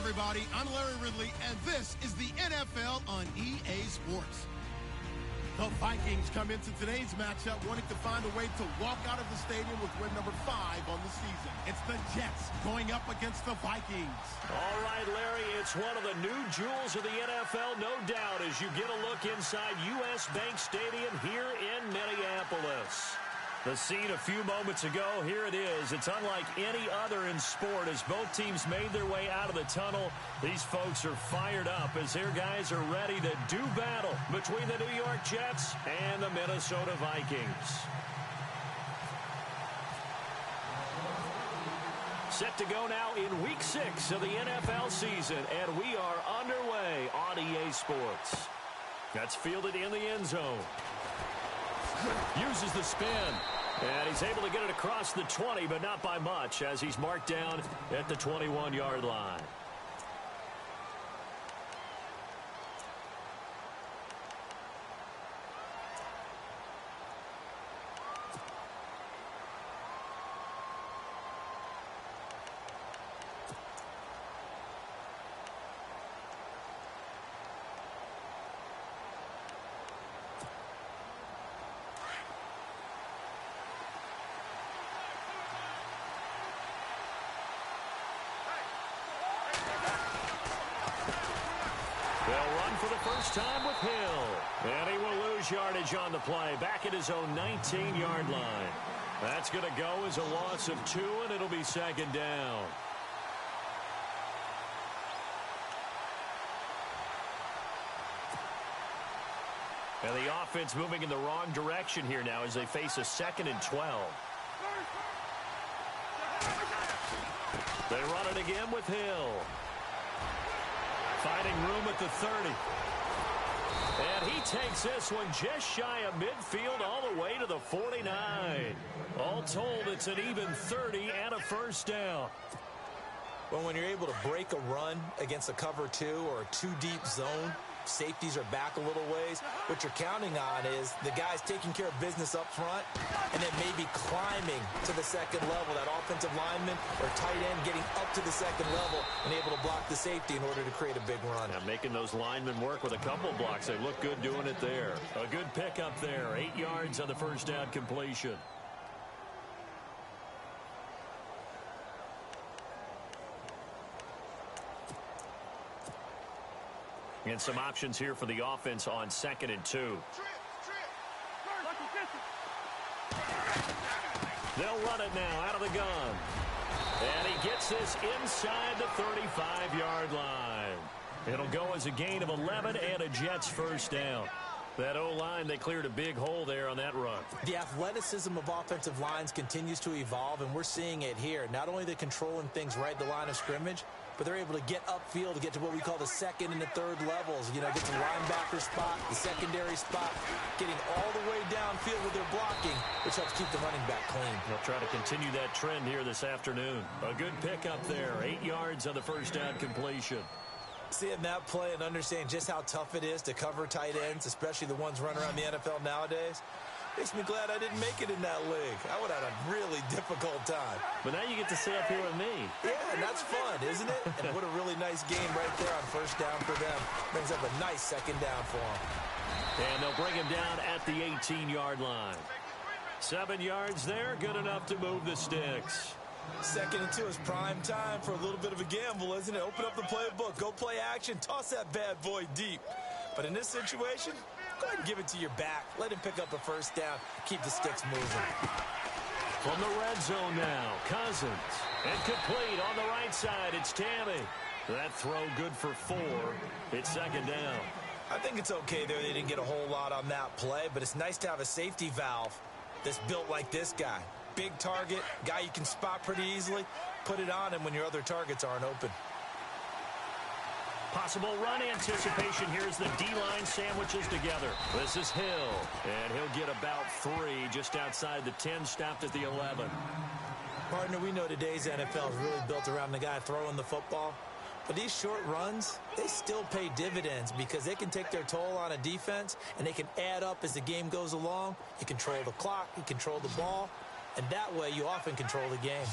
everybody. I'm Larry Ridley, and this is the NFL on EA Sports. The Vikings come into today's matchup wanting to find a way to walk out of the stadium with win number 5 on the season. It's the Jets going up against the Vikings. All right, Larry, it's one of the new jewels of the NFL, no doubt, as you get a look inside U.S. Bank Stadium here in Minneapolis. The scene a few moments ago, here it is. It's unlike any other in sport as both teams made their way out of the tunnel. These folks are fired up as their guys are ready to do battle between the New York Jets and the Minnesota Vikings. Set to go now in Week 6 of the NFL season, and we are underway on EA Sports. That's fielded in the end zone. Uses the spin. And he's able to get it across the 20, but not by much, as he's marked down at the 21-yard line. They'll run for the first time with Hill. And he will lose yardage on the play, back at his own 19-yard line. That's going to go as a loss of 2, and it'll be second down. And the offense moving in the wrong direction here now as they face a 2nd and 12. They run it again with Hill. Finding room at the 30. And he takes this one just shy of midfield all the way to the 49. All told, it's an even 30 and a first down. Well, when you're able to break a run against a cover 2 or a 2-deep zone, safeties are back a little ways. What you're counting on is the guys taking care of business up front and then maybe climbing to the second level. That offensive lineman or tight end getting up to the second level and able to block the safety in order to create a big run. Yeah, making those linemen work with a couple blocks. They look good doing it there. A good pickup there. 8 yards on the first down completion. And some options here for the offense on 2nd and 2. They'll run it now out of the gun. And he gets this inside the 35-yard line. It'll go as a gain of 11 and a Jets first down. That O-line, they cleared a big hole there on that run. The athleticism of offensive lines continues to evolve, and we're seeing it here. Not only are they controlling things right at the line of scrimmage, but they're able to get upfield to get to what we call the 2nd and the 3rd levels. You know, get to the linebacker spot, the secondary spot, getting all the way downfield with their blocking, which helps keep the running back clean. They'll try to continue that trend here this afternoon. A good pickup there. 8 yards on the first down completion. Seeing that play and understanding just how tough it is to cover tight ends, especially the ones running around the NFL nowadays, makes me glad I didn't make it in that league. I would have had a really difficult time. But now you get to sit up here with me. Yeah, and that's fun, isn't it? And what a really nice game right there on first down for them. Brings up a nice second down for them. And they'll bring him down at the 18-yard line. 7 yards there, good enough to move the sticks. 2nd and 2 is prime time for a little bit of a gamble, isn't it? Open up the playbook, go play action, toss that bad boy deep. But in this situation, go ahead and give it to your back. Let him pick up a first down. Keep the sticks moving. From the red zone now, Cousins. And complete on the right side, it's Tammy. That throw good for 4. It's second down. I think it's okay there. They didn't get a whole lot on that play, but it's nice to have a safety valve that's built like this guy. Big target, guy you can spot pretty easily. Put it on him when your other targets aren't open. Possible run anticipation. Here's the D-line sandwiches together. This is Hill, and he'll get about 3 just outside the 10, stopped at the 11. Partner, we know today's NFL is really built around the guy throwing the football. But these short runs, they still pay dividends because they can take their toll on a defense, and they can add up as the game goes along. You control the clock, you control the ball, and that way you often control the game.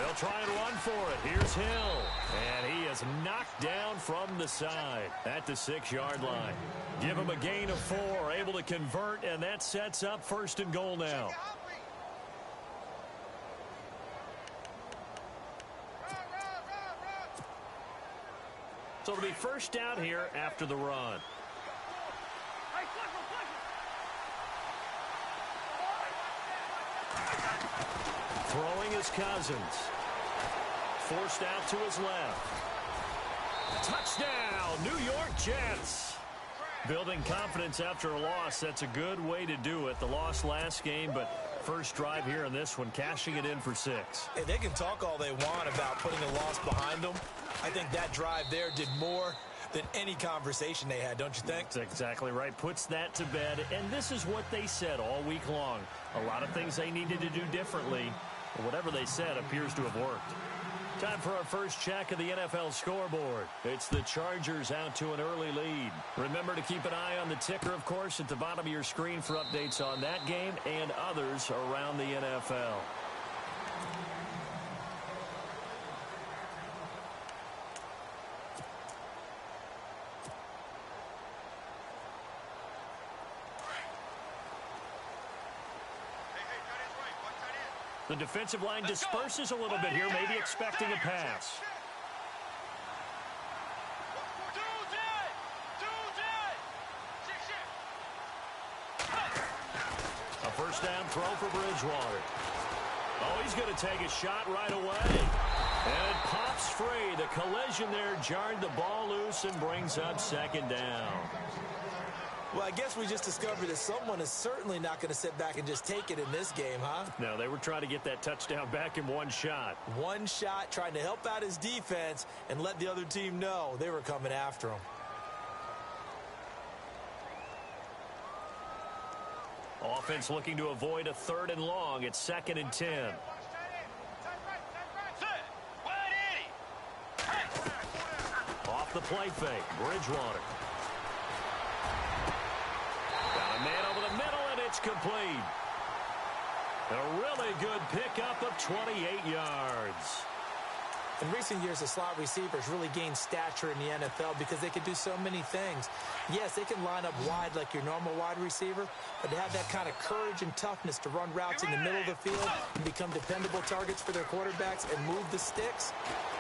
They'll try and run for it. Here's Hill. And he is knocked down from the side at the 6-yard line. Give him a gain of 4, able to convert, and that sets up 1st and goal now. So it'll be 1st down here after the run. Throwing is Cousins. Forced out to his left. Touchdown, New York Jets. Building confidence after a loss, that's a good way to do it. The loss last game, but first drive here in this one, cashing it in for 6. Hey, they can talk all they want about putting a loss behind them. I think that drive there did more than any conversation they had, don't you think? That's exactly right. Puts that to bed, and this is what they said all week long. A lot of things they needed to do differently, but whatever they said appears to have worked. Time for our first check of the NFL scoreboard. It's the Chargers out to an early lead. Remember to keep an eye on the ticker, of course, at the bottom of your screen for updates on that game and others around the NFL. The defensive line disperses a little bit here, maybe expecting a pass. A first down throw for Bridgewater. Oh, he's going to take a shot right away. And it pops free. The collision there jarred the ball loose and brings up 2nd down. Well, I guess we just discovered that someone is certainly not going to sit back and just take it in this game, huh? No, they were trying to get that touchdown back in one shot. One shot, trying to help out his defense and let the other team know they were coming after him. Offense looking to avoid a 3rd and long. It's 2nd and 10. Off the play fake, Bridgewater. Got a man over the middle, and it's complete. A really good pickup of 28 yards. In recent years, the slot receivers really gained stature in the NFL because they can do so many things. Yes, they can line up wide like your normal wide receiver, but they have that kind of courage and toughness to run routes in the middle of the field and become dependable targets for their quarterbacks and move the sticks.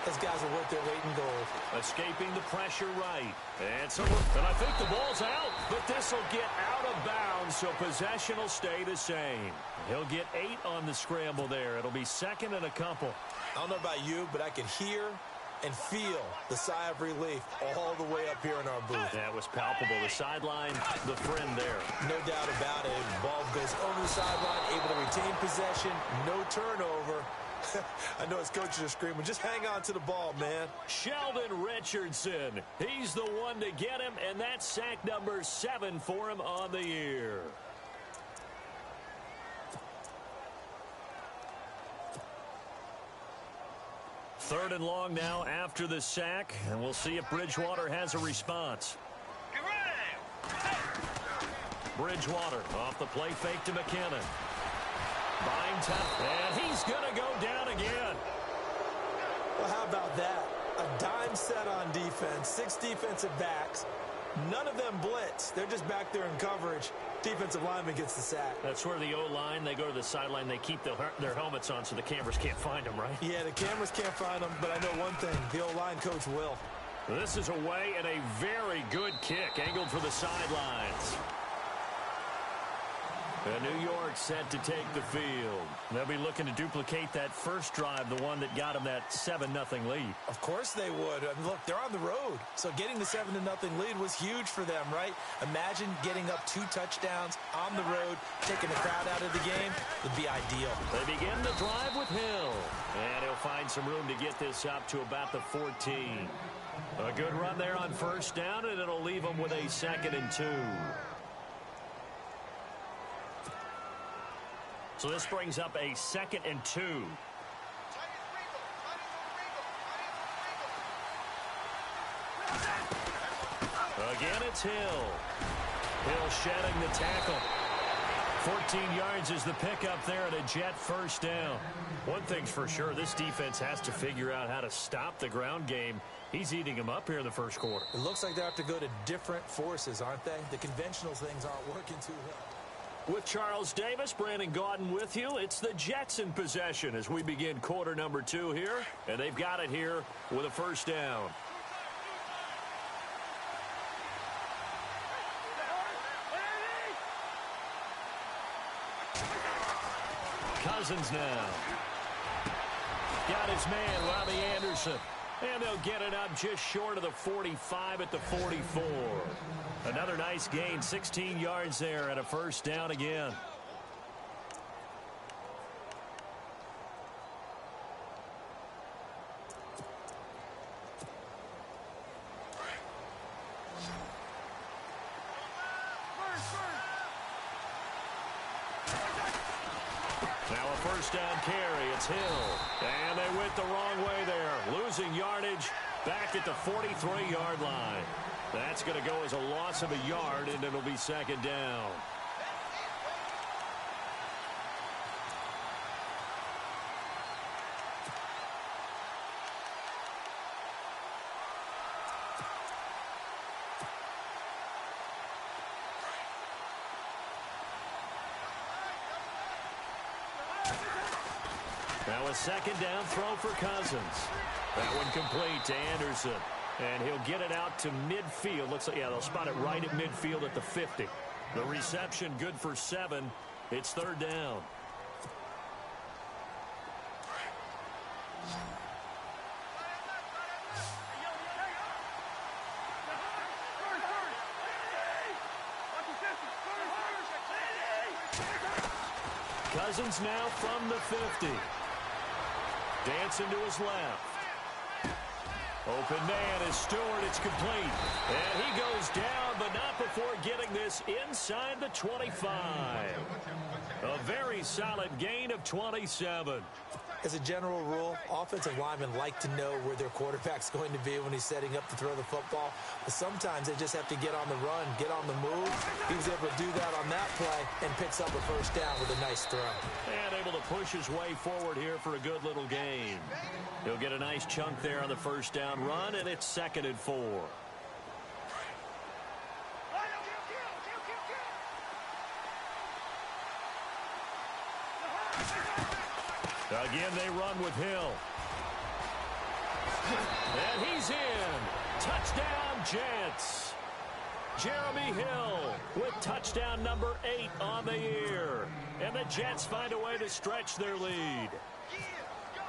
Those guys are worth their weight in gold. Escaping the pressure right. And I think the ball's out, but this will get out of bounds, so possession will stay the same. He'll get 8 on the scramble there. It'll be 2nd and a couple. I don't know about you, but I can hear and feel the sigh of relief all the way up here in our booth. That was palpable. The sideline, the friend there. No doubt about it. The ball goes over the sideline, able to retain possession, no turnover. I know his coaches are screaming, just hang on to the ball, man. Sheldon Richardson. He's the one to get him, and that's sack number 7 for him on the year. Third and long now after the sack, and we'll see if Bridgewater has a response. Bridgewater off the play fake to McKinnon. Buying time, and he's going to go down again. Well, how about that? A dime set on defense, 6 defensive backs. None of them blitz. They're just back there in coverage. Defensive lineman gets the sack. That's where the O-line, they go to the sideline, they keep their helmets on so the cameras can't find them, right? Yeah, the cameras can't find them, but I know one thing. The O-line coach will. This is away and a very good kick, angled for the sidelines. And New York set to take the field. They'll be looking to duplicate that first drive, the one that got them that 7-0 lead. Of course they would. I mean, look, they're on the road. So getting the 7-0 lead was huge for them, right? Imagine getting up 2 touchdowns on the road, taking the crowd out of the game. Would be ideal. They begin the drive with Hill. And he'll find some room to get this up to about the 14. A good run there on first down, and it'll leave them with a 2nd and 2. So this brings up a 2nd and 2. Again, it's Hill. Hill shedding the tackle. 14 yards is the pickup there at a Jet first down. One thing's for sure, this defense has to figure out how to stop the ground game. He's eating them up here in the first quarter. It looks like they have to go to different forces, aren't they? The conventional things aren't working too well. With Charles Davis, Brandon Gaudin with you. It's the Jets in possession as we begin quarter number 2 here. And they've got it here with a first down. Cousins now. Got his man, Robbie Anderson. And they'll get it up just short of the 45 at the 44. Another nice gain, 16 yards there and a first down again. Now a first down carry. It's Hill. And they went the wrong way there. Losing yardage back at the 43-yard line. That's going to go as a loss of a yard, and it'll be second down. Now a second down throw for Cousins. That one complete to Anderson. And he'll get it out to midfield. Looks like, yeah, they'll spot it right at midfield at the 50. The reception good for 7. It's third down. Cousins now from the 50. Dancing to his left. Open man is Stewart. It's complete. And he goes down, but not before getting this inside the 25. A very solid gain of 27. As a general rule, offensive linemen like to know where their quarterback's going to be when he's setting up to throw the football. But sometimes they just have to get on the run, get on the move. He was able to do that on that play and picks up a first down with a nice throw. And able to push his way forward here for a good little gain. He'll get a nice chunk there on the first down run, and it's 2nd and 4. Again, they run with Hill. And he's in. Touchdown, Jets. Jeremy Hill with touchdown number 8 on the year. And the Jets find a way to stretch their lead.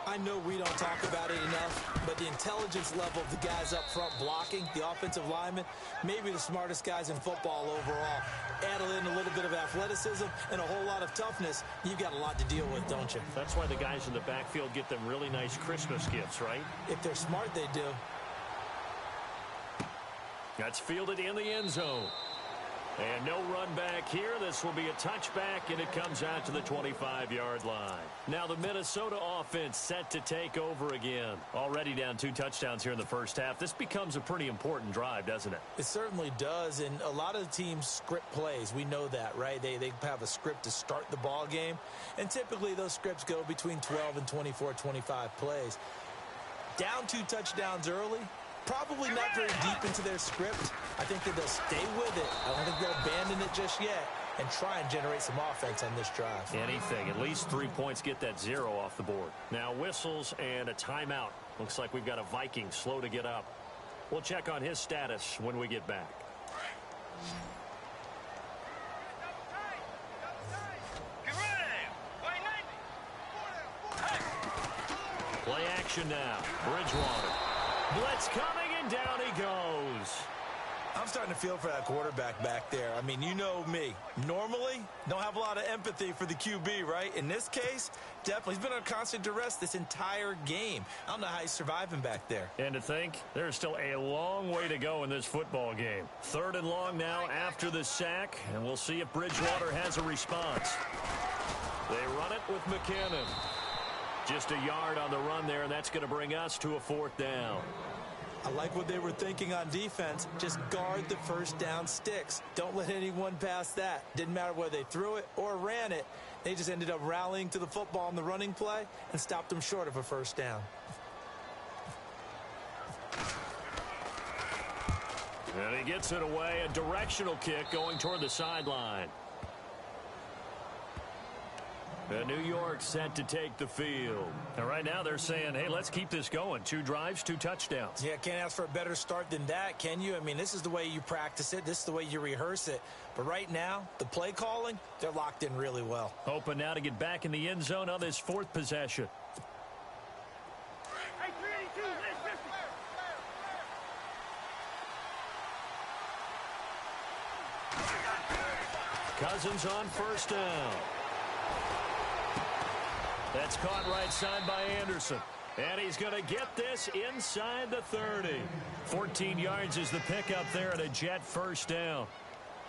I know we don't talk about it enough, but the intelligence level of the guys up front blocking, the offensive linemen, maybe the smartest guys in football overall. Add in a little bit of athleticism and a whole lot of toughness, you've got a lot to deal with, don't you? That's why the guys in the backfield get them really nice Christmas gifts, right? If they're smart, they do. That's fielded in the end zone. And no run back here. This will be a touchback, and it comes out to the 25-yard line. Now the Minnesota offense set to take over again. Already down 2 touchdowns here in the first half. This becomes a pretty important drive, doesn't it? It certainly does, and a lot of teams script plays. We know that, right? They have a script to start the ball game, and typically those scripts go between 12 and 24, 25 plays. Down 2 touchdowns early. Probably not very deep into their script. I think that they'll stay with it. I don't think they'll abandon it just yet and try and generate some offense on this drive. Anything. At least 3 points, get that 0 off the board. Now whistles and a timeout. Looks like we've got a Viking slow to get up. We'll check on his status when we get back. Play action now. Bridgewater. Blitz coming, and down he goes. I'm starting to feel for that quarterback back there. I mean, you know me. Normally, don't have a lot of empathy for the QB, right? In this case, definitely. He's been under constant duress this entire game. I don't know how he's surviving back there. And to think, there's still a long way to go in this football game. 3rd and long now after the sack, and we'll see if Bridgewater has a response. They run it with McKinnon. Just a yard on the run there, and that's going to bring us to a 4th down. I like what they were thinking on defense. Just guard the first down sticks. Don't let anyone pass that. Didn't matter whether they threw it or ran it. They just ended up rallying to the football on the running play and stopped them short of a first down. And he gets it away. A directional kick going toward the sideline. And New York set to take the field. And right now they're saying, hey, let's keep this going. 2 drives, 2 touchdowns. Yeah, can't ask for a better start than that, can you? I mean, this is the way you practice it. This is the way you rehearse it. But right now, the play calling, they're locked in really well. Hoping now to get back in the end zone on this 4th possession. Cousins on first down. That's caught right side by Anderson. And he's going to get this inside the 30. 14 yards is the pickup there at a Jet first down.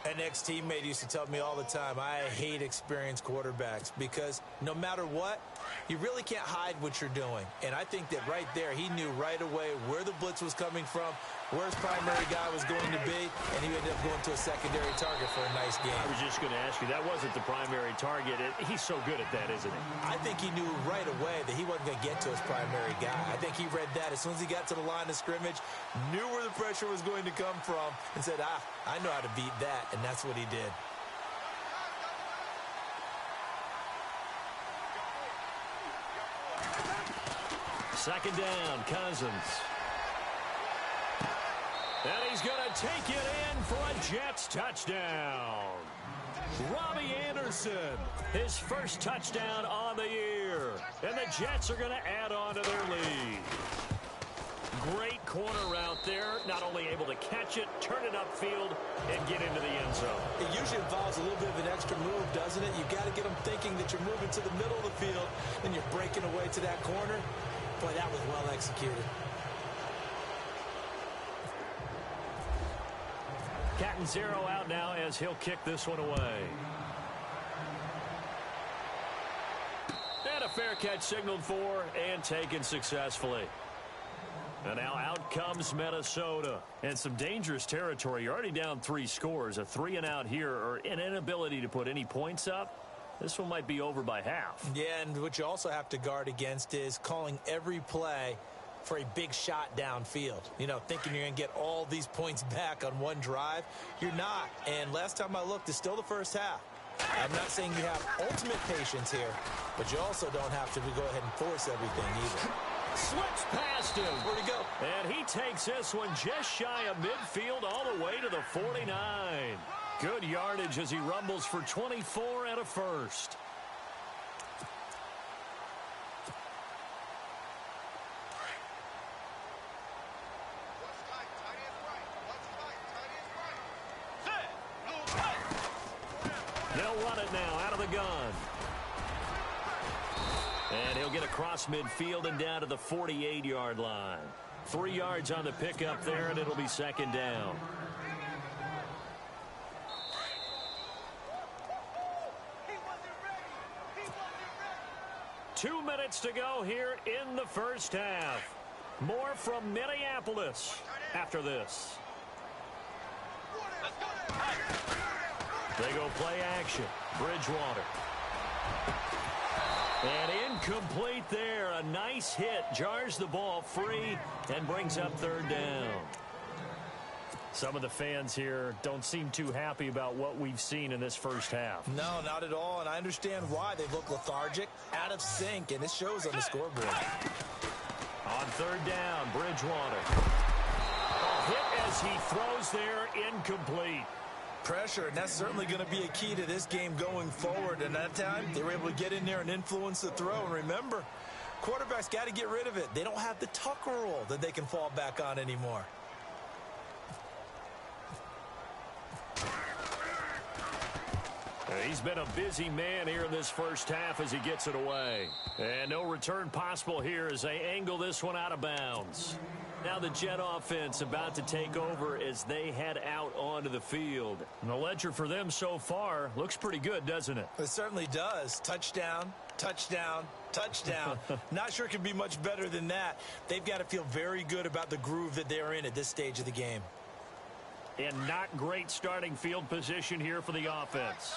An ex-teammate used to tell me all the time, I hate experienced quarterbacks because no matter what, you really can't hide what you're doing. And I think that right there, he knew right away where the blitz was coming from, where his primary guy was going to be, and he ended up going to a secondary target for a nice game. I was just going to ask you, that wasn't the primary target. He's so good at that, isn't he? I think he knew right away that he wasn't going to get to his primary guy. I think he read that as soon as he got to the line of scrimmage, knew where the pressure was going to come from, and said, I know how to beat that, and that's what he did. Second down, Cousins. And he's going to take it in for a Jets touchdown. Robbie Anderson, his first touchdown on the year. And the Jets are going to add on to their lead. Great corner route there. Not only able to catch it, turn it upfield, and get into the end zone. It usually involves a little bit of an extra move, doesn't it? You've got to get them thinking that you're moving to the middle of the field, and you're breaking away to that corner. Boy, that was well executed. Catanzaro out now as he'll kick this one away. And a fair catch signaled for and taken successfully. And now out comes Minnesota. And some dangerous territory. You're already down 3 scores. A 3-and-out here or an inability to put any points up. This one might be over by half. Yeah, and what you also have to guard against is calling every play for a big shot downfield. You know, thinking you're going to get all these points back on one drive. You're not. And last time I looked, it's still the first half. I'm not saying you have ultimate patience here, but you also don't have to go ahead and force everything either. Slips past him. Where'd he go? And he takes this one just shy of midfield all the way to the 49. Good yardage as he rumbles for 24 and a first. They'll run it now out of the gun. And he'll get across midfield and down to the 48-yard line. 3 yards on the pickup there, and it'll be second down. Two minutes to go here in the first half. More from Minneapolis after this. They go play action. Bridgewater. And incomplete there. A nice hit. Jars the ball free and brings up third down. Some of the fans here don't seem too happy about what we've seen in this first half. No, not at all, and I understand why. They look lethargic, out of sync, and it shows on the scoreboard. On third down, Bridgewater. A hit as he throws there, incomplete. Pressure, and that's certainly going to be a key to this game going forward. And that time, they were able to get in there and influence the throw. And remember, quarterbacks got to get rid of it. They don't have the Tucker rule that they can fall back on anymore. He's been a busy man here in this first half as he gets it away. And no return possible here as they angle this one out of bounds. Now the Jet offense about to take over as they head out onto the field. And the ledger for them so far looks pretty good, doesn't it? It certainly does. Touchdown, touchdown, touchdown. Not sure it can be much better than that. They've got to feel very good about the groove that they're in at this stage of the game. And not great starting field position here for the offense.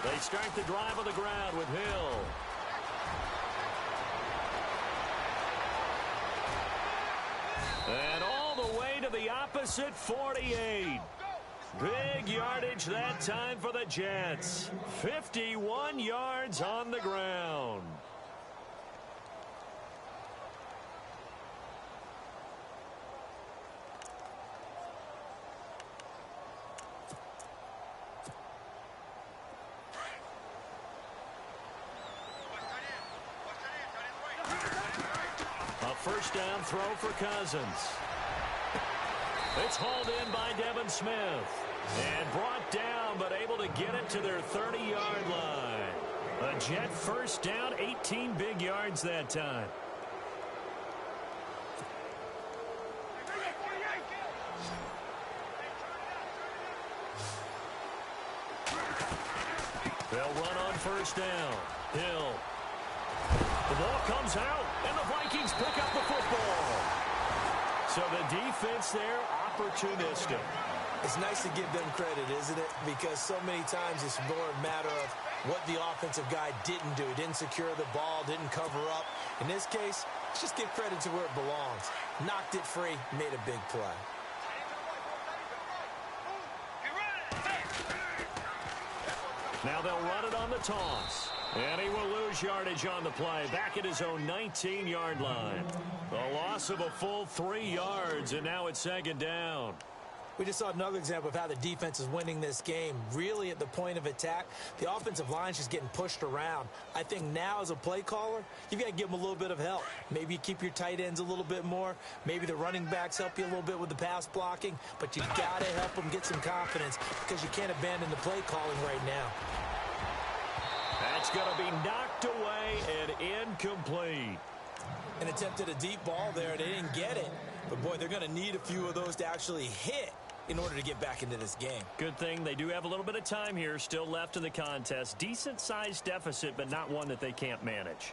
They start the drive on the ground with Hill. And all the way to the opposite 48. Big yardage that time for the Jets. 51 yards on the ground. A first down throw for Cousins. It's hauled in by Devin Smith. And brought down, but able to get it to their 30-yard line. A Jet first down, 18 big yards that time. They'll run on first down. Hill. The ball comes out, and the Vikings pick up the football. So the defense there, opportunistic. It's nice to give them credit, isn't it? Because so many times it's more a matter of what the offensive guy didn't do. He didn't secure the ball, didn't cover up. In this case, let's just give credit to where it belongs. Knocked it free, made a big play. Now they'll run it on the toss. And he will lose yardage on the play, back at his own 19-yard line. A loss of a full 3 yards, and now it's second down. We just saw another example of how the defense is winning this game. Really at the point of attack, the offensive line's just getting pushed around. I think now as a play caller, you've got to give them a little bit of help. Maybe you keep your tight ends a little bit more. Maybe the running backs help you a little bit with the pass blocking. But you've got to help them get some confidence because you can't abandon the play calling right now. That's going to be knocked away and incomplete. And attempted a deep ball there. They didn't get it. But, boy, they're going to need a few of those to actually hit in order to get back into this game. Good thing they do have a little bit of time here still left in the contest. Decent-sized deficit, but not one that they can't manage.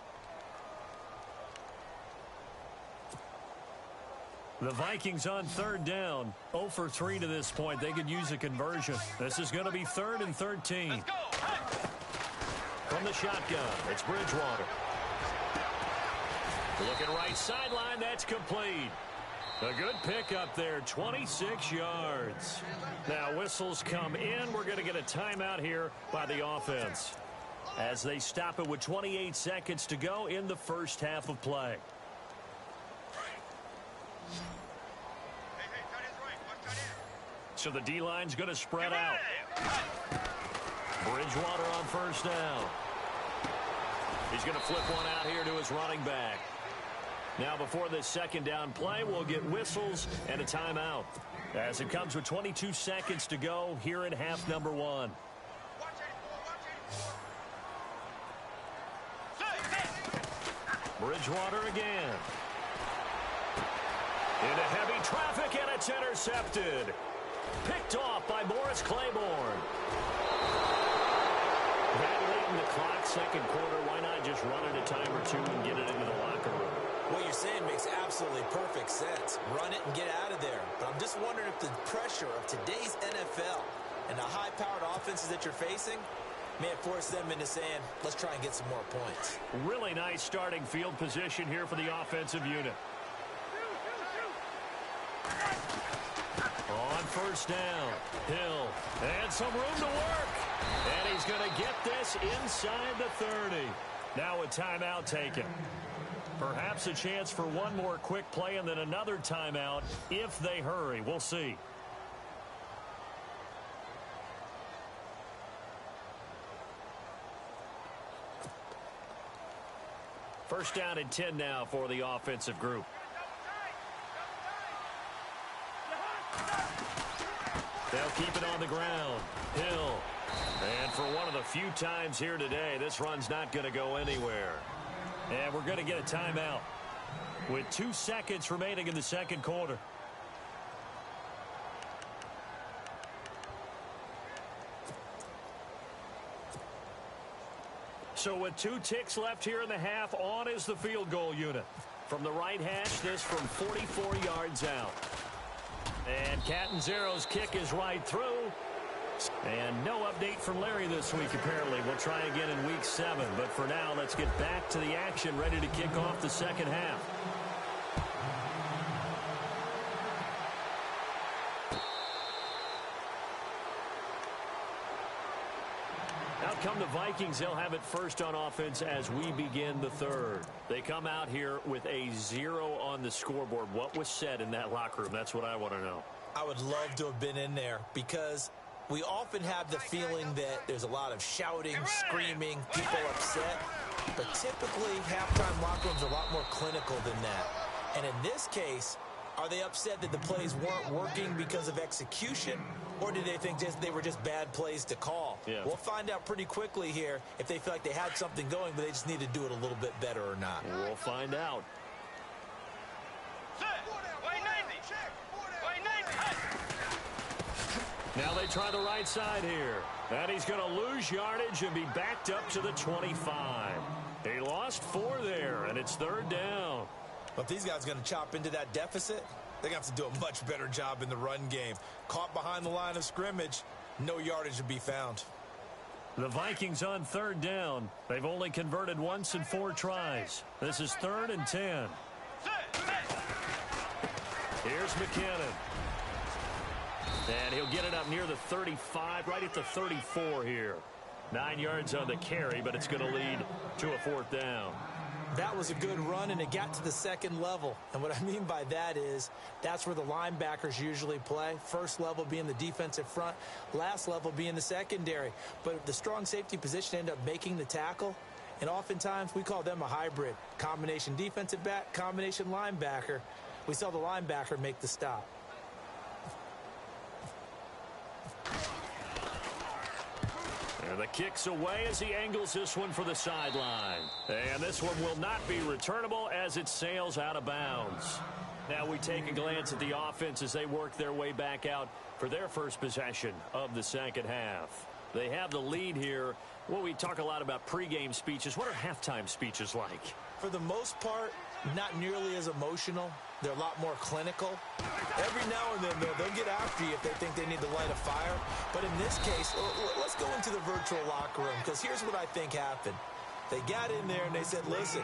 The Vikings on third down. 0 for 3 to this point. They could use a conversion. This is going to be 3rd and 13. Let's go. From the shotgun, it's Bridgewater. Looking right sideline, that's complete. A good pick up there, 26 yards. Now whistles come in. We're going to get a timeout here by the offense as they stop it with 28 seconds to go in the first half of play. So the D-line's going to spread out. Bridgewater on first down. He's going to flip one out here to his running back. Now before this second down play, we'll get whistles and a timeout as it comes with 22 seconds to go here in half number 1. Bridgewater again. Into heavy traffic, and it's intercepted. Picked off by Morris Claiborne. That late in the clock, second quarter, why not just run it a time or two and get it into the locker room? What you're saying makes absolutely perfect sense. Run it and get out of there. But I'm just wondering if the pressure of today's NFL and the high-powered offenses that you're facing may have forced them into saying, let's try and get some more points. Really nice starting field position here for the offensive unit. On first down, Hill, and some room to work. And he's going to get this inside the 30. Now a timeout taken. Perhaps a chance for one more quick play and then another timeout if they hurry. We'll see. First down and 10 now for the offensive group. They'll keep it on the ground. Hill. And for one of the few times here today, this run's not going to go anywhere. And we're going to get a timeout with 2 seconds remaining in the second quarter. So with 2 ticks left here in the half, on is the field goal unit. From the right hash, this from 44 yards out. And Catanzaro's kick is right through. And no update from Larry this week, apparently. We'll try again in week 7. But for now, let's get back to the action, ready to kick off the second half. Out come the Vikings. They'll have it first on offense as we begin the third. They come out here with a 0 on the scoreboard. What was said in that locker room? That's what I want to know. I would love to have been in there because we often have the feeling that there's a lot of shouting, screaming, people upset. But typically, halftime locker rooms are a lot more clinical than that. And in this case, are they upset that the plays weren't working because of execution? Or do they think they were just bad plays to call? Yeah. We'll find out pretty quickly here if they feel like they had something going, but they just need to do it a little bit better or not. We'll find out. Now they try the right side here. And he's going to lose yardage and be backed up to the 25. He lost 4 there, and it's third down. But these guys are going to chop into that deficit. They're going to have to do a much better job in the run game. Caught behind the line of scrimmage, no yardage to be found. The Vikings on third down. They've only converted once in 4 tries. This is 3rd and 10. Here's McKinnon. And he'll get it up near the 35, right at the 34 here. 9 yards on the carry, but it's going to lead to a 4th down. That was a good run, and it got to the second level. And what I mean by that is that's where the linebackers usually play. First level being the defensive front, last level being the secondary. But the strong safety position ended up making the tackle, and oftentimes we call them a hybrid. Combination defensive back, combination linebacker. We saw the linebacker make the stop. The kick's away as he angles this one for the sideline. And this one will not be returnable as it sails out of bounds. Now we take a glance at the offense as they work their way back out for their first possession of the second half. They have the lead here. Well, we talk a lot about pregame speeches. What are halftime speeches like? For the most part, not nearly as emotional. They're a lot more clinical. Every now and then, they'll get after you if they think they need to light a fire. But in this case, let's go into the virtual locker room, because here's what I think happened. They got in there and they said, listen,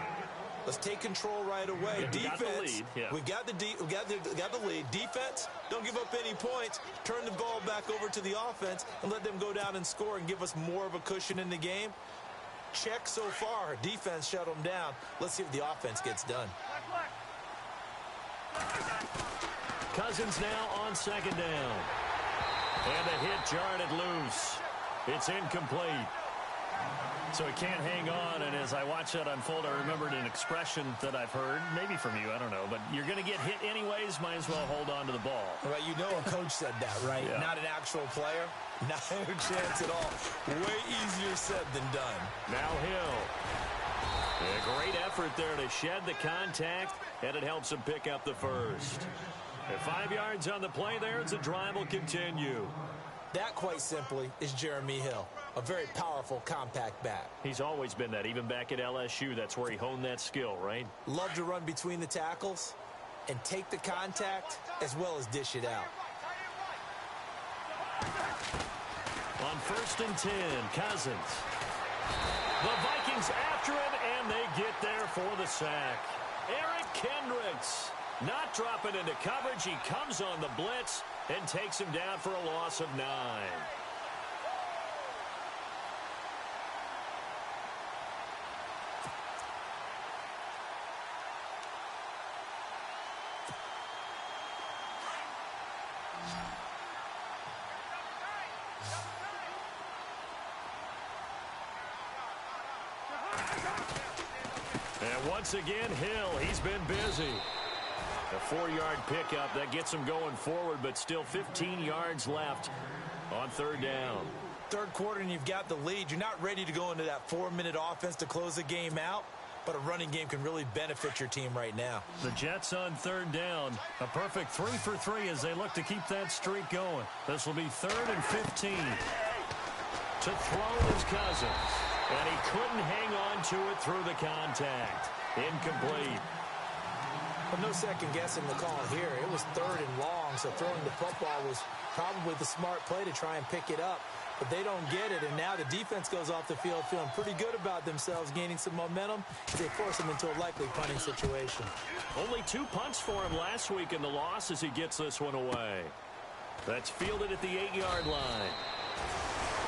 let's take control right away. Yeah, defense, we got the lead. Defense, don't give up any points. Turn the ball back over to the offense and let them go down and score and give us more of a cushion in the game. Check so far. Defense shut them down. Let's see if the offense gets done. Cousins now on second down. And the hit jarred it loose. It's incomplete. So he can't hang on, and as I watch that unfold, I remembered an expression that I've heard, maybe from you, I don't know, but you're going to get hit anyways, might as well hold on to the ball. Right, you know a coach said that, right? Yeah. Not an actual player. Not a chance at all. Way easier said than done. Now Hill. A great effort there to shed the contact, and it helps him pick up the first. And 5 yards on the play there as the drive will continue. That, quite simply, is Jeremy Hill. A very powerful, compact back. He's always been that, even back at LSU. That's where he honed that skill, right? Love to run between the tackles and take the contact as well as dish it out. On 1st and 10, Cousins. The Vikings after him, and they get there for the sack. Eric Kendricks not dropping into coverage. He comes on the blitz and takes him down for a loss of 9. And once again, Hill, he's been busy. A 4-yard pickup that gets him going forward, but still 15 yards left on third down. Third quarter and you've got the lead. You're not ready to go into that 4-minute offense to close the game out, but a running game can really benefit your team right now. The Jets on third down. A perfect 3 for 3 as they look to keep that streak going. This will be 3rd and 15. To throw is Cousins. And he couldn't hang on to it through the contact. Incomplete. But no second guessing the call here. It was 3rd and long, so throwing the football was probably the smart play to try and pick it up. But they don't get it, and now the defense goes off the field feeling pretty good about themselves, gaining some momentum as they force them into a likely punting situation. Only 2 punts for him last week in the loss as he gets this one away. That's fielded at the 8-yard line.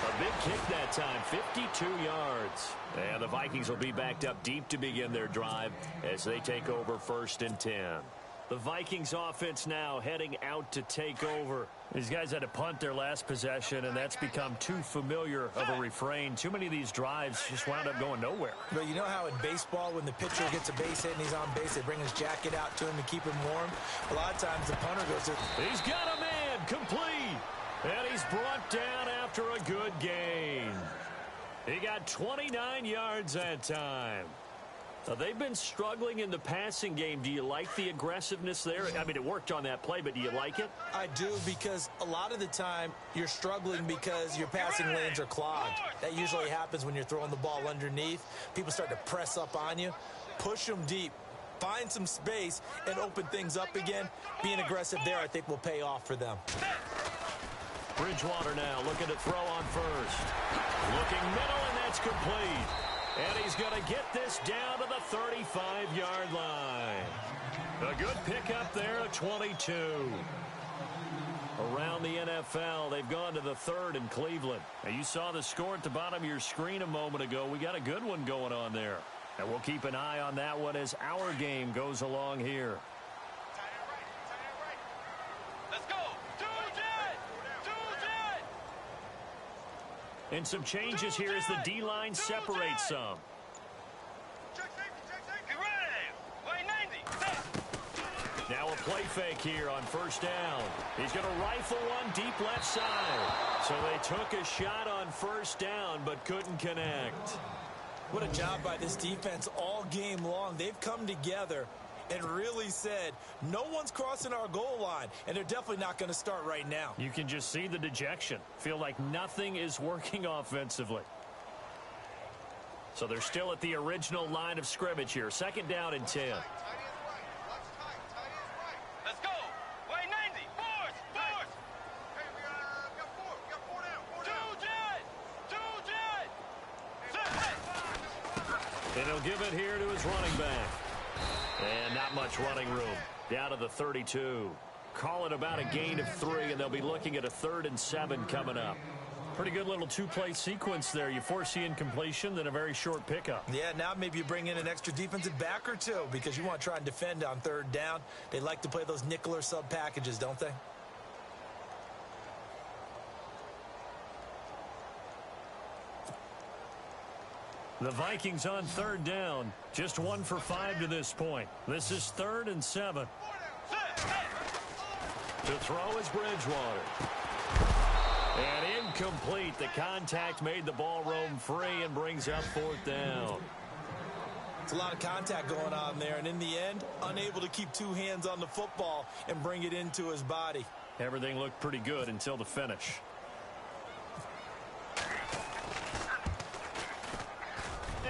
A big kick that time, 52 yards. And the Vikings will be backed up deep to begin their drive as they take over 1st and 10. The Vikings offense now heading out to take over. These guys had to punt their last possession, and that's become too familiar of a refrain. Too many of these drives just wound up going nowhere. But you know how in baseball, when the pitcher gets a base hit and he's on base, they bring his jacket out to him to keep him warm? A lot of times the punter goes to... He's got a man, complete. And he's brought down after a good gain. He got 29 yards that time. Now, they've been struggling in the passing game. Do you like the aggressiveness there? I mean, it worked on that play, but do you like it? I do, because a lot of the time you're struggling because your passing lanes are clogged. That usually happens when you're throwing the ball underneath. People start to press up on you. Push them deep. Find some space and open things up again. Being aggressive there, I think, will pay off for them. Bridgewater now looking to throw on first. Looking middle, and that's complete. And he's going to get this down to the 35-yard line. A good pickup there at 22. Around the NFL, they've gone to the 3rd in Cleveland. Now, you saw the score at the bottom of your screen a moment ago. We got a good one going on there. And we'll keep an eye on that one as our game goes along here. Let's go. And some changes here as the D-line separates some. Now a play fake here on 1st down. He's going to rifle one deep left side. So they took a shot on 1st down but couldn't connect. What a job by this defense all game long. They've come together and really said, no one's crossing our goal line, and they're definitely not going to start right now. You can just see the dejection. Feel like nothing is working offensively. So they're still at the original line of scrimmage here. 2nd down and 10. Let's go. Way 90. Force. Hey, we got 4. We got 4 down. 2 jet. And he'll give it here to his running back. And not much running room. Down to the 32. Call it about a gain of 3, and they'll be looking at a 3rd and 7 coming up. Pretty good little 2-play sequence there. You force the incompletion, then a very short pickup. Yeah, now maybe you bring in an extra defensive back or 2 because you want to try and defend on 3rd down. They like to play those nickel or sub packages, don't they? The Vikings on 3rd down. Just 1 for 5 to this point. This is 3rd and 7. To throw is Bridgewater. And incomplete. The contact made the ball roam free and brings up 4th down. It's a lot of contact going on there, and in the end, unable to keep 2 hands on the football and bring it into his body. Everything looked pretty good until the finish.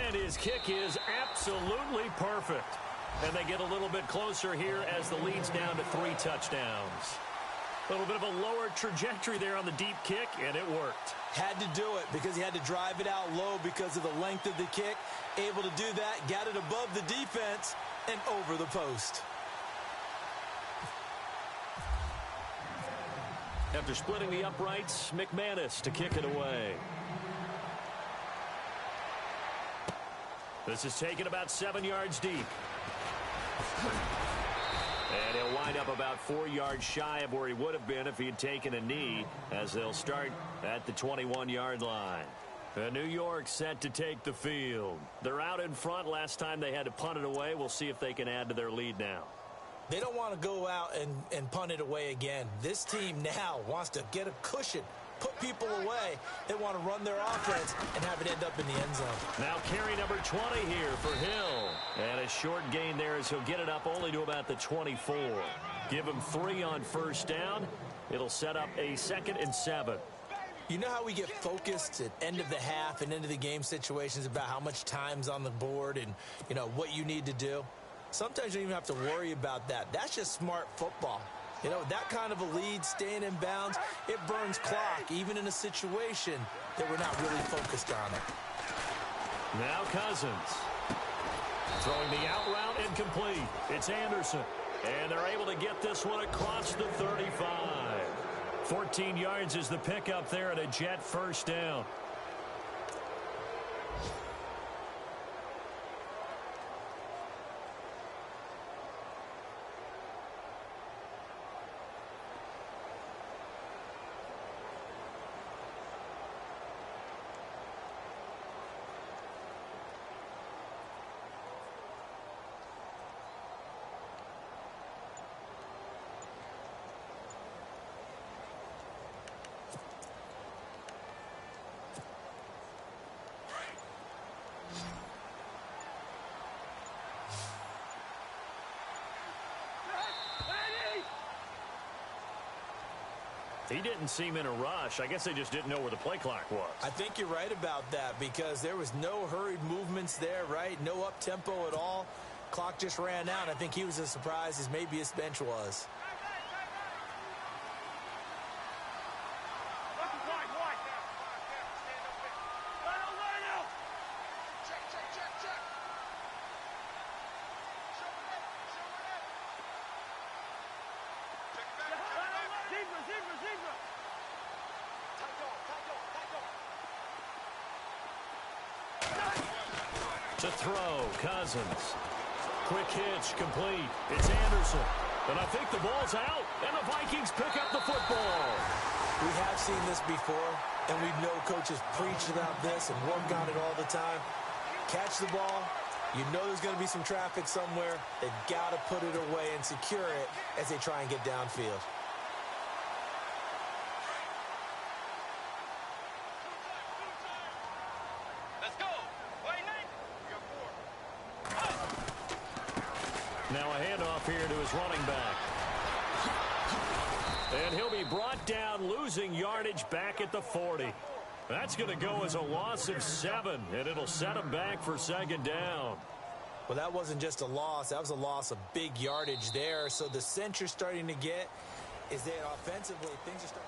And his kick is absolutely perfect. And they get a little bit closer here as the lead's down to 3 touchdowns. A little bit of a lower trajectory there on the deep kick, and it worked. Had to do it because he had to drive it out low because of the length of the kick. Able to do that, got it above the defense and over the post. After splitting the uprights, McManus to kick it away. This is taken about 7 yards deep. And he'll wind up about 4 yards shy of where he would have been if he had taken a knee, as they'll start at the 21-yard line. New York set to take the field. They're out in front. Last time they had to punt it away. We'll see if they can add to their lead now. They don't want to go out and punt it away again. This team now wants to get a cushion, put people away. They want to run their offense and have it end up in the end zone. Now carry number 20 here for Hill. And a short gain there as he'll get it up only to about the 24. Give him 3 on 1st down. It'll set up a 2nd and 7. You know how we get focused at end of the half and into the game situations about how much time's on the board and, you know, what you need to do? Sometimes you don't even have to worry about that. That's just smart football. You know, that kind of a lead, staying in bounds, it burns clock, even in a situation that we're not really focused on it. Now Cousins. Throwing the out route incomplete. It's Anderson. And they're able to get this one across the 35. 14 yards is the pickup there and a Jet first down. He didn't seem in a rush. I guess they just didn't know where the play clock was. I think you're right about that because there was no hurried movements there, right? No up-tempo at all. Clock just ran out. I think he was as surprised as maybe his bench was. To throw, Cousins. Quick hitch, complete. It's Anderson. And I think the ball's out, and the Vikings pick up the football. We have seen this before, and we know coaches preach about this and work on it all the time. Catch the ball. You know there's going to be some traffic somewhere. They've got to put it away and secure it as they try and get downfield. Now a handoff here to his running back. And he'll be brought down, losing yardage back at the 40. That's going to go as a loss of 7, and it'll set him back for second down. Well, that wasn't just a loss. That was a loss of big yardage there. So the sense you're starting to get is that offensively things are starting.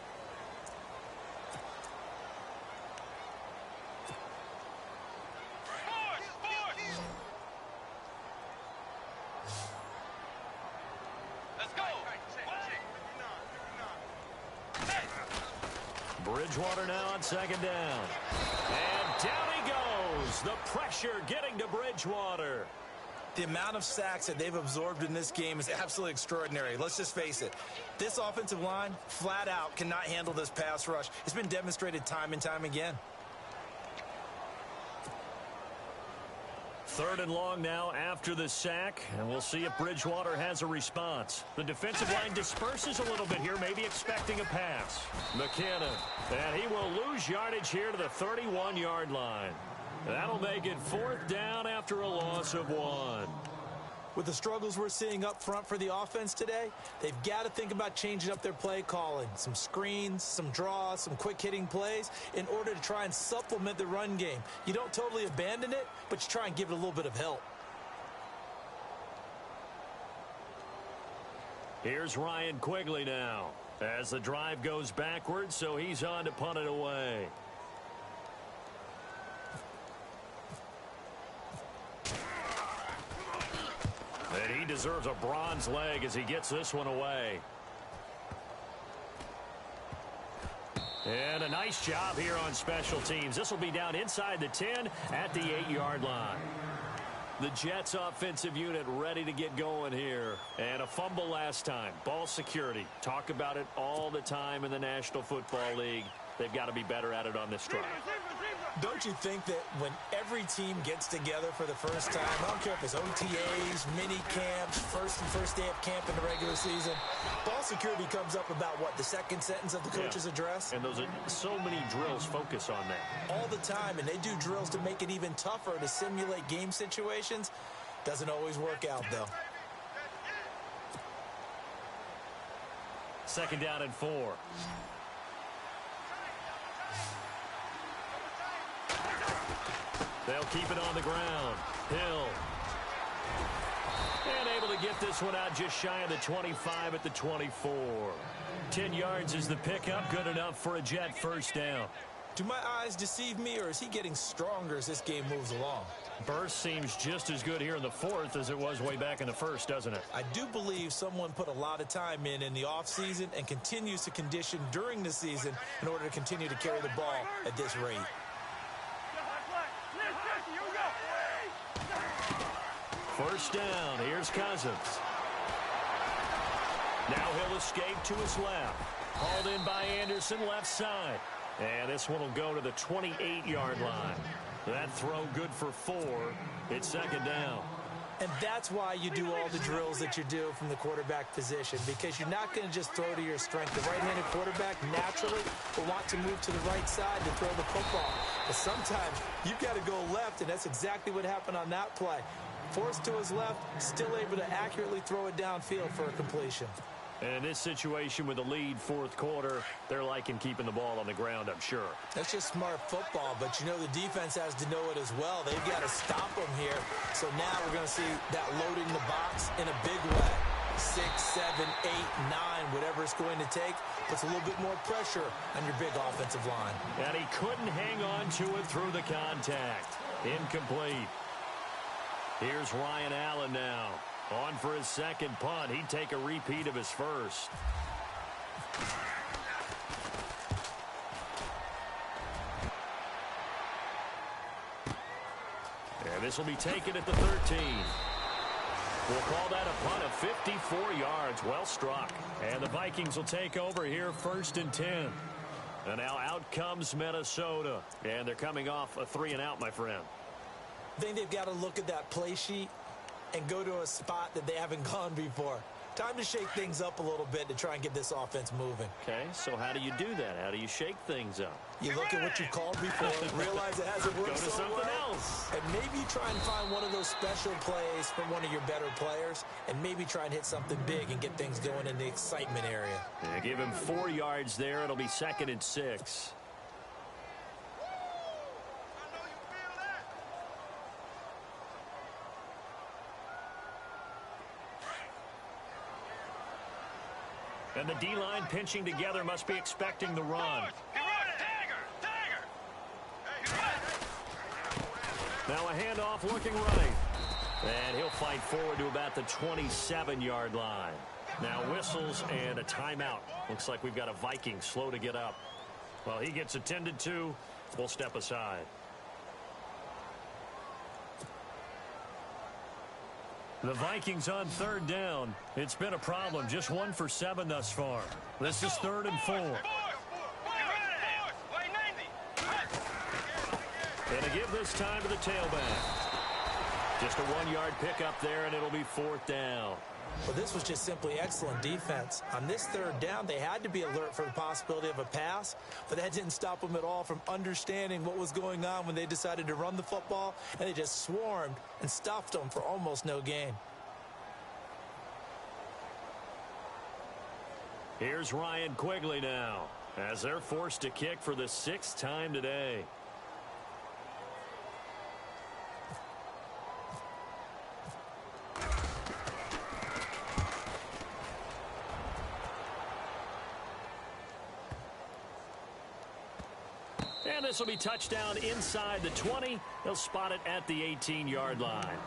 Bridgewater now on second down. And down he goes. The pressure getting to Bridgewater. The amount of sacks that they've absorbed in this game is absolutely extraordinary. Let's just face it. This offensive line, flat out, cannot handle this pass rush. It's been demonstrated time and time again. 3rd and long now after the sack, and we'll see if Bridgewater has a response. The defensive line disperses a little bit here, maybe expecting a pass. McKinnon, and he will lose yardage here to the 31-yard line. That'll make it 4th down after a loss of 1. With the struggles we're seeing up front for the offense today, they've got to think about changing up their play calling. Some screens, some draws, some quick-hitting plays in order to try and supplement the run game. You don't totally abandon it, but you try and give it a little bit of help. Here's Ryan Quigley now as the drive goes backwards, so he's on to punt it away. And he deserves a bronze leg as he gets this one away. And a nice job here on special teams. This will be down inside the 10 at the 8-yard line. The Jets offensive unit ready to get going here. And a fumble last time. Ball security. Talk about it all the time in the National Football League. They've got to be better at it on this drive. Don't you think that when every team gets together for the first time, I don't care if it's OTAs, mini camps, first day of camp in the regular season, ball security comes up about what, the second sentence of the coach's address? And those are so many drills focus on that. All the time, and they do drills to make it even tougher to simulate game situations. Doesn't always work out, though. 2nd down and 4. They'll keep it on the ground. Hill. And able to get this one out just shy of the 25 at the 24. 10 yards is the pickup. Good enough for a Jet first down. Do my eyes deceive me, or is he getting stronger as this game moves along? Burst seems just as good here in the fourth as it was way back in the first, doesn't it? I do believe someone put a lot of time in the offseason and continues to condition during the season in order to continue to carry the ball at this rate. First down. Here's Cousins. Now he'll escape to his left. Hauled in by Anderson, left side. And this one will go to the 28-yard line. That throw good for 4. It's second down. And that's why you do all the drills that you do from the quarterback position, because you're not going to just throw to your strength. The right-handed quarterback naturally will want to move to the right side to throw the football. But sometimes you've got to go left, and that's exactly what happened on that play. Forced to his left, still able to accurately throw it downfield for a completion. And in this situation with the lead fourth quarter, they're liking keeping the ball on the ground, I'm sure. That's just smart football, but you know the defense has to know it as well. They've got to stop them here. So now we're going to see that loading the box in a big way. 6, 7, 8, 9, whatever it's going to take, puts a little bit more pressure on your big offensive line. And he couldn't hang on to it through the contact. Incomplete. Here's Ryan Allen now. On for his second punt. He'd take a repeat of his first. And this will be taken at the 13. We'll call that a punt of 54 yards. Well struck. And the Vikings will take over here first and 10. And now out comes Minnesota. And they're coming off a 3-and-out, my friend. I think they've got to look at that play sheet and go to a spot that they haven't gone before. Time to shake things up a little bit to try and get this offense moving. Okay, so how do you do that? How do you shake things up? You look at what you called before, realize it hasn't worked Go to so something well, else. and maybe try and find one of those special plays from one of your better players, and maybe try and hit something big and get things going in the excitement area. Yeah, give him 4 yards there. It'll be 2nd and 6. And the D-line pinching together, must be expecting the run. Now a handoff looking right. And he'll fight forward to about the 27-yard line. Now whistles and a timeout. Looks like we've got a Viking slow to get up. Well, he gets attended to. We'll step aside. The Vikings on 3rd down. It's been a problem. Just 1 for 7 thus far. This is 3rd and 4. And a give this time to the tailback. Just a 1-yard pickup there, and it'll be 4th down. Well, this was just simply excellent defense. On this 3rd down, they had to be alert for the possibility of a pass, but that didn't stop them at all from understanding what was going on when they decided to run the football, and they just swarmed and stuffed them for almost no gain. Here's Ryan Quigley now, as they're forced to kick for the 6th time today. And this will be touchdown inside the 20. They'll spot it at the 18-yard line.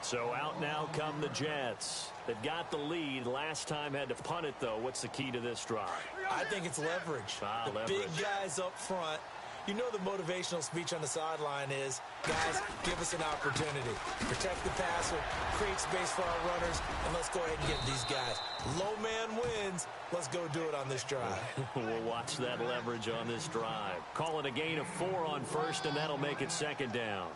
So out now come the Jets. They've got the lead. Last time had to punt it, though. What's the key to this drive? I think it's leverage. Leverage. Big guys up front. You know the motivational speech on the sideline is, guys, give us an opportunity. Protect the passer, create space for our runners, and let's go ahead and get these guys. Low man wins. Let's go do it on this drive. We'll watch that leverage on this drive. Call it a gain of 4 on 1st, and that'll make it 2nd down.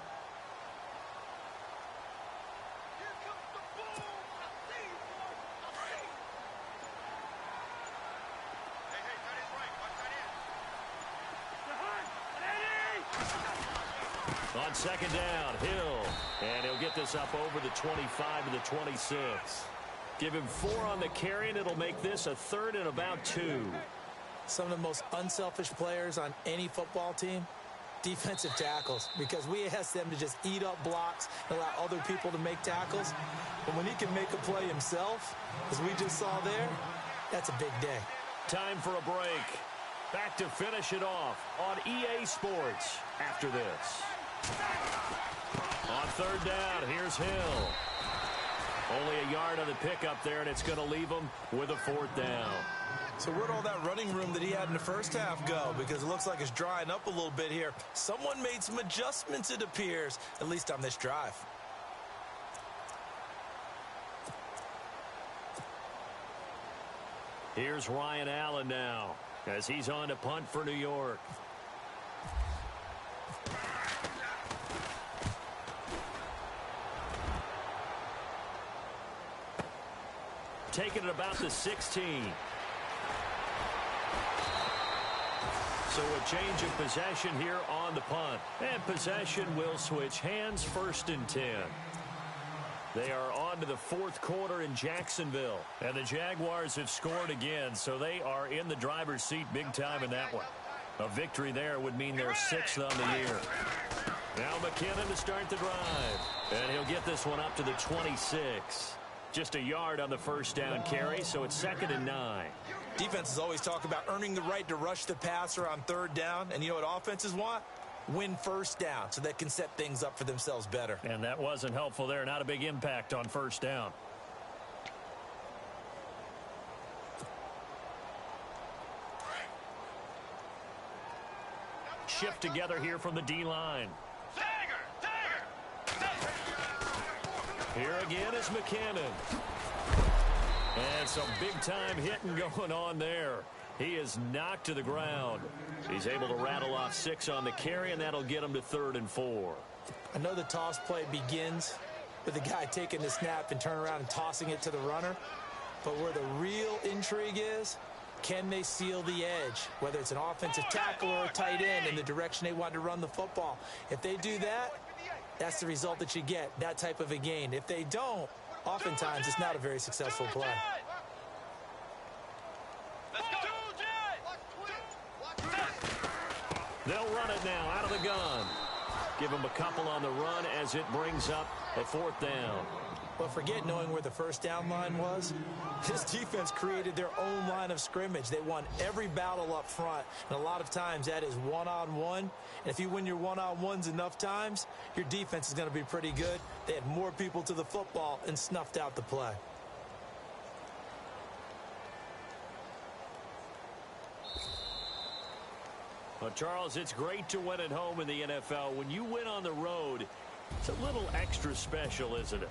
On 2nd down, Hill. And he'll get this up over the 25 to the 26. Give him 4 on the carry, and it'll make this a 3rd and about 2. Some of the most unselfish players on any football team Defensive tackles, because we ask them to just eat up blocks and allow other people to make tackles. But when he can make a play himself, as we just saw there, that's a big day. Time for a break. Back to finish it off on EA Sports after this. On third down, here's Hill. Only a yard on the pickup there, and it's going to leave him with a fourth down. So where'd all that running room that he had in the first half go? Because it looks like it's drying up a little bit here. Someone made some adjustments, it appears, at least on this drive. Here's Ryan Allen now as he's on to punt for New York. Taking it about the 16. So a change of possession here on the punt. And possession will switch hands, 1st and 10. They are on to the fourth quarter in Jacksonville. And the Jaguars have scored again, so they are in the driver's seat big time in that one. A victory there would mean they're 6th on the year. Now McKinnon to start the drive. And he'll get this one up to the 26. Just a yard on the first down carry, so it's 2nd and 9. Defenses always talk about earning the right to rush the passer on third down. And you know what offenses want? Win first down so they can set things up for themselves better. And that wasn't helpful there. Not a big impact on first down. Shift together here from the D-line. Here again is McKinnon. And some big-time hitting going on there. He is knocked to the ground. He's able to rattle off 6 on the carry, and that'll get him to 3rd and 4. I know the toss play begins with the guy taking the snap and turn around and tossing it to the runner. But where the real intrigue is, can they seal the edge? Whether it's an offensive tackle or a tight end in the direction they want to run the football. If they do that, that's the result that you get, that type of a gain. If they don't, oftentimes it's not a very successful play. They'll run it now out of the gun. Give them a couple on the run as it brings up a 4th down. But forget knowing where the first down line was. This defense created their own line of scrimmage. They won every battle up front. And a lot of times that is one-on-one. And if you win your one-on-ones enough times, your defense is going to be pretty good. They had more people to the football and snuffed out the play. Well, Charles, it's great to win at home in the NFL. When you win on the road, it's a little extra special, isn't it?